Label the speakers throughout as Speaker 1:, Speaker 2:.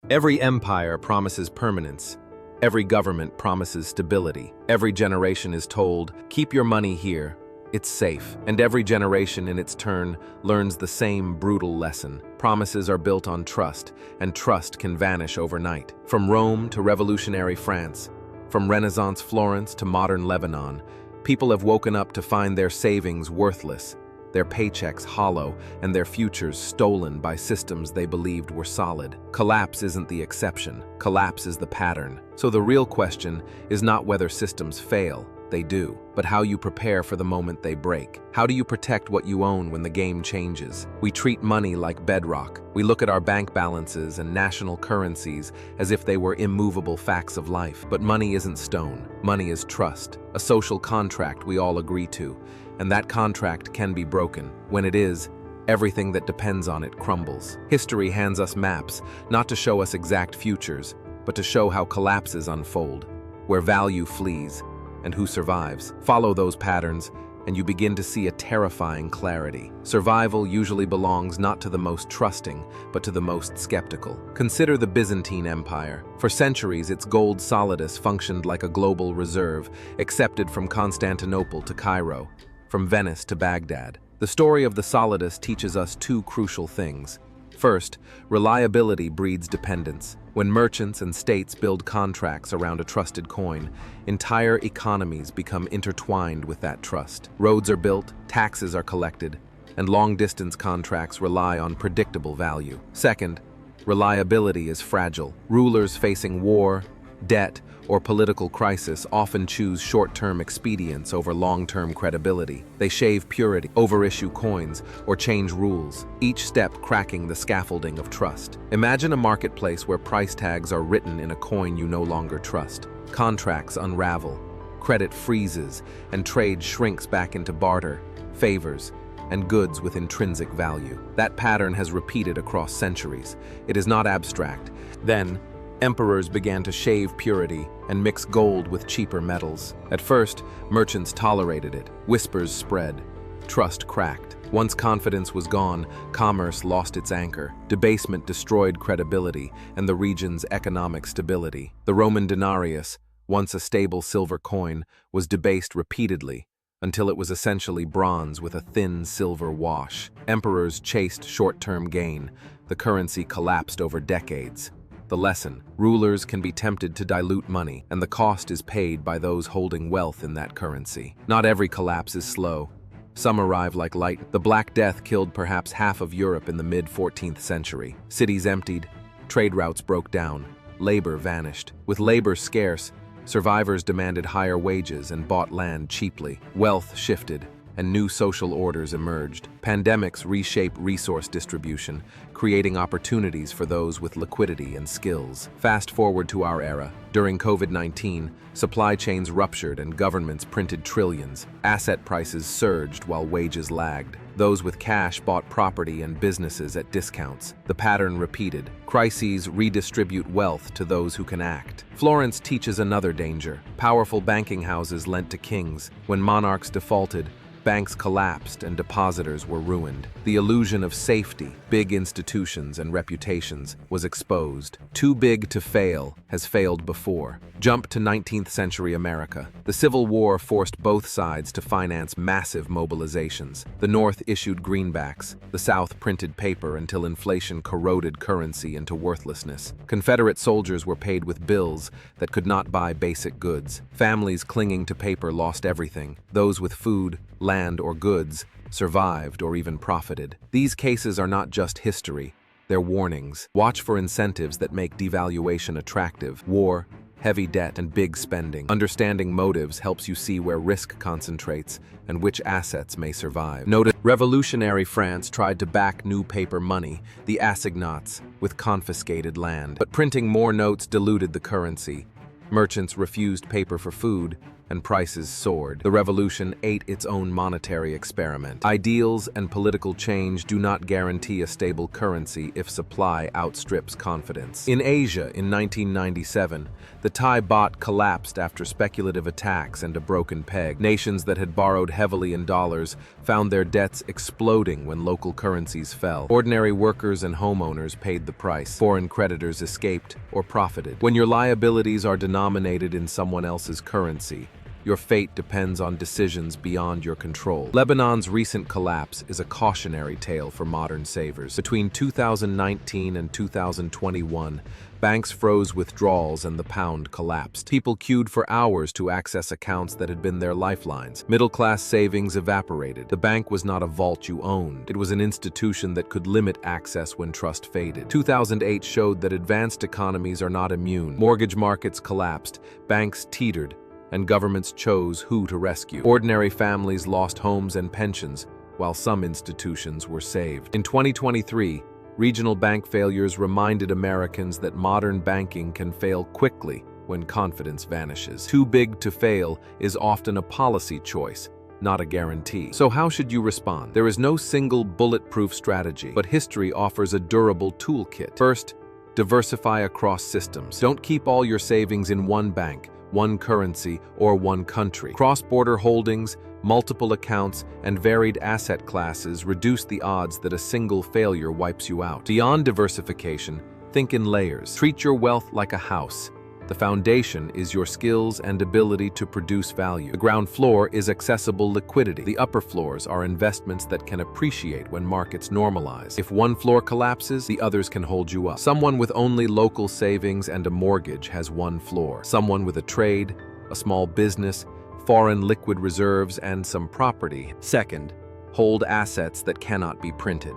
Speaker 1: Every empire promises permanence. Every government promises stability. Every generation is told, keep your money here, it's safe. And every generation in its turn learns the same brutal lesson. Promises are built on trust, and trust can vanish overnight. From Rome to revolutionary France, from Renaissance Florence to modern Lebanon, people have woken up to find their savings worthless, their paychecks hollow, and their futures stolen by systems they believed were solid. Collapse isn't the exception. Collapse is the pattern. So the real question is not whether systems fail. They do. But how you prepare for the moment they break. How do you protect what you own when the game changes? We treat money like bedrock. We look at our bank balances and national currencies as if they were immovable facts of life. But money isn't stone. Money is trust, a social contract we all agree to. And that contract can be broken. When it is, everything that depends on it crumbles. History hands us maps, not to show us exact futures, but to show how collapses unfold, where value flees, and who survives. Follow those patterns, and you begin to see a terrifying clarity. Survival usually belongs not to the most trusting, but to the most skeptical. Consider the Byzantine Empire. For centuries, its gold solidus functioned like a global reserve, accepted from Constantinople to Cairo, from Venice to Baghdad. The story of the solidus teaches us two crucial things. First, reliability breeds dependence. When merchants and states build contracts around a trusted coin, entire economies become intertwined with that trust. Roads are built, taxes are collected, and long-distance contracts rely on predictable value. Second, reliability is fragile. Rulers facing war, debt, or political crisis often choose short-term expedience over long-term credibility. They shave purity, overissue coins, or change rules, each step cracking the scaffolding of trust. Imagine a marketplace where price tags are written in a coin you no longer trust. Contracts unravel, credit freezes, and trade shrinks back into barter, favors, and goods with intrinsic value. That pattern has repeated across centuries. It is not abstract. Then, emperors began to shave purity and mix gold with cheaper metals. At first, merchants tolerated it. Whispers spread. Trust cracked. Once confidence was gone, commerce lost its anchor. Debasement destroyed credibility and the region's economic stability. The Roman denarius, once a stable silver coin, was debased repeatedly until it was essentially bronze with a thin silver wash. Emperors chased short-term gain. The currency collapsed over decades. The lesson: rulers can be tempted to dilute money, and the cost is paid by those holding wealth in that currency. Not every collapse is slow. Some arrive like light. The Black Death killed perhaps half of Europe in the mid-14th century. Cities emptied, trade routes broke down, labor vanished. With labor scarce, survivors demanded higher wages and bought land cheaply. Wealth shifted, and new social orders emerged. Pandemics reshape resource distribution, creating opportunities for those with liquidity and skills. Fast forward to our era. During COVID-19, supply chains ruptured and governments printed trillions. Asset prices surged while wages lagged. Those with cash bought property and businesses at discounts. The pattern repeated. Crises redistribute wealth to those who can act. Florence teaches another danger. Powerful banking houses lent to kings. When monarchs defaulted, banks collapsed and depositors were ruined. The illusion of safety, big institutions and reputations, was exposed. Too big to fail has failed before. Jump to 19th century America. The Civil War forced both sides to finance massive mobilizations. The North issued greenbacks. The South printed paper until inflation corroded currency into worthlessness. Confederate soldiers were paid with bills that could not buy basic goods. Families clinging to paper lost everything. Those with food, land, or goods survived or even profited. These cases are not just history, they're warnings. Watch for incentives that make devaluation attractive. War, heavy debt, and big spending. Understanding motives helps you see where risk concentrates and which assets may survive. Notice revolutionary France tried to back new paper money, the Assignats, with confiscated land. But printing more notes diluted the currency. Merchants refused paper for food, and prices soared. The revolution ate its own monetary experiment. Ideals and political change do not guarantee a stable currency if supply outstrips confidence. In Asia, in 1997, the Thai baht collapsed after speculative attacks and a broken peg. Nations that had borrowed heavily in dollars found their debts exploding when local currencies fell. Ordinary workers and homeowners paid the price. Foreign creditors escaped or profited. When your liabilities are denominated in someone else's currency, your fate depends on decisions beyond your control. Lebanon's recent collapse is a cautionary tale for modern savers. Between 2019 and 2021, banks froze withdrawals and the pound collapsed. People queued for hours to access accounts that had been their lifelines. Middle-class savings evaporated. The bank was not a vault you owned. It was an institution that could limit access when trust faded. 2008 showed that advanced economies are not immune. Mortgage markets collapsed, banks teetered, and governments chose who to rescue. Ordinary families lost homes and pensions, while some institutions were saved. In 2023, regional bank failures reminded Americans that modern banking can fail quickly when confidence vanishes. Too big to fail is often a policy choice, not a guarantee. So how should you respond? There is no single bulletproof strategy, but history offers a durable toolkit. First, diversify across systems. Don't keep all your savings in one bank, one currency, or one country. Cross-border holdings, multiple accounts, and varied asset classes reduce the odds that a single failure wipes you out. Beyond diversification, think in layers. Treat your wealth like a house. The foundation is your skills and ability to produce value. The ground floor is accessible liquidity. The upper floors are investments that can appreciate when markets normalize. If one floor collapses, the others can hold you up. Someone with only local savings and a mortgage has one floor. Someone with a trade, a small business, foreign liquid reserves, and some property. Second, hold assets that cannot be printed.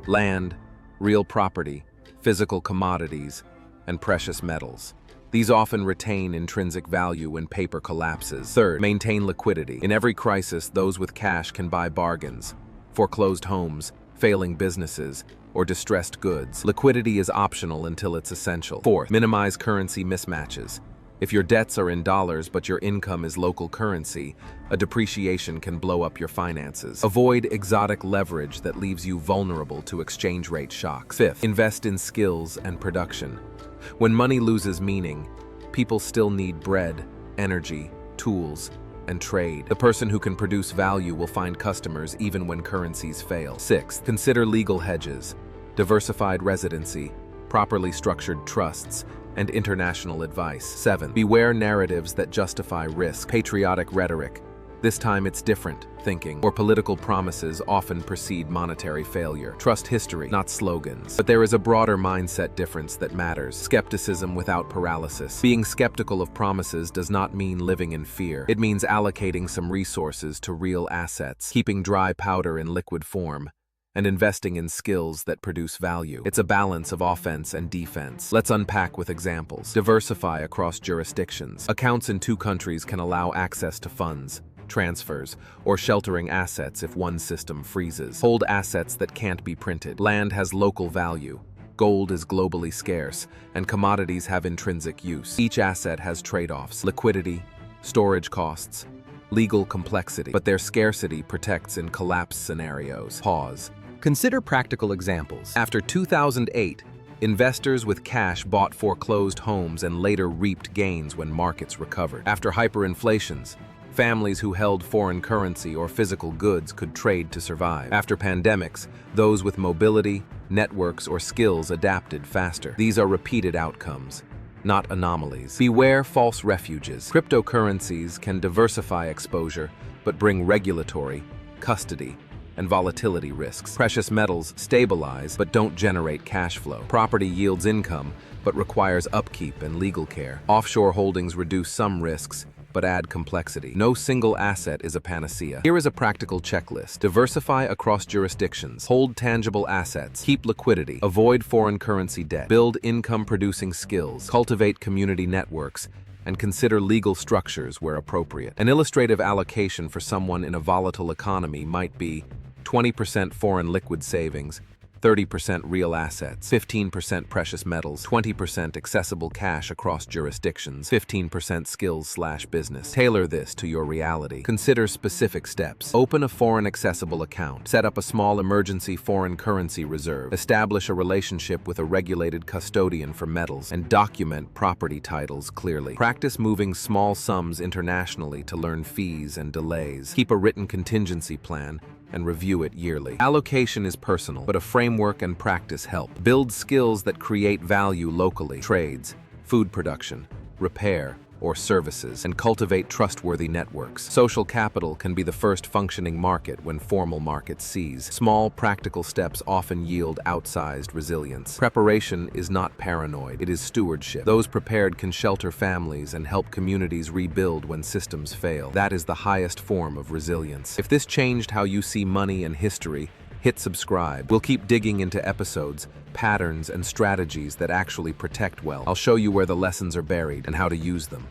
Speaker 1: Land, real property, physical commodities, and precious metals. These often retain intrinsic value when paper collapses. Third, maintain liquidity. In every crisis, those with cash can buy bargains, foreclosed homes, failing businesses, or distressed goods. Liquidity is optional until it's essential. Fourth, minimize currency mismatches. If your debts are in dollars but your income is local currency, a depreciation can blow up your finances. Avoid exotic leverage that leaves you vulnerable to exchange rate shocks. Fifth, invest in skills and production. When money loses meaning, people still need bread, energy, tools, and trade. The person who can produce value will find customers even when currencies fail. Sixth, consider legal hedges, diversified residency, properly structured trusts, and international advice. Seventh, beware narratives that justify risk. Patriotic rhetoric, this time it's different thinking, or political promises often precede monetary failure. Trust history, not slogans. But there is a broader mindset difference that matters. Skepticism without paralysis. Being skeptical of promises does not mean living in fear. It means allocating some resources to real assets, keeping dry powder in liquid form, and investing in skills that produce value. It's a balance of offense and defense. Let's unpack with examples. Diversify across jurisdictions. Accounts in two countries can allow access to funds, transfers, or sheltering assets if one system freezes. Hold assets that can't be printed. Land has local value. Gold is globally scarce, and commodities have intrinsic use. Each asset has trade-offs: liquidity, storage costs, legal complexity, but their scarcity protects in collapse scenarios. Pause. Consider practical examples. After 2008, investors with cash bought foreclosed homes and later reaped gains when markets recovered. After hyperinflations, families who held foreign currency or physical goods could trade to survive. After pandemics, those with mobility, networks, or skills adapted faster. These are repeated outcomes, not anomalies. Beware false refuges. Cryptocurrencies can diversify exposure, but bring regulatory, custody, and volatility risks. Precious metals stabilize, but don't generate cash flow. Property yields income, but requires upkeep and legal care. Offshore holdings reduce some risks, but add complexity. No single asset is a panacea. Here is a practical checklist. Diversify across jurisdictions. Hold tangible assets. Keep liquidity. Avoid foreign currency debt. Build income-producing skills. Cultivate community networks. And consider legal structures where appropriate. An illustrative allocation for someone in a volatile economy might be 20% foreign liquid savings, 30% real assets, 15% precious metals, 20% accessible cash across jurisdictions, 15% skills/business. Tailor this to your reality. Consider specific steps. Open a foreign accessible account. Set up a small emergency foreign currency reserve. Establish a relationship with a regulated custodian for metals, and document property titles clearly. Practice moving small sums internationally to learn fees and delays. Keep a written contingency plan and review it yearly. Allocation is personal, but a framework and practice help. Build skills that create value locally. Trades, food production, repair, or services, and cultivate trustworthy networks. Social capital can be the first functioning market when formal markets cease. Small, practical steps often yield outsized resilience. Preparation is not paranoid, it is stewardship. Those prepared can shelter families and help communities rebuild when systems fail. That is the highest form of resilience. If this changed how you see money and history, hit subscribe. We'll keep digging into episodes, patterns, and strategies that actually protect wealth. I'll show you where the lessons are buried and how to use them.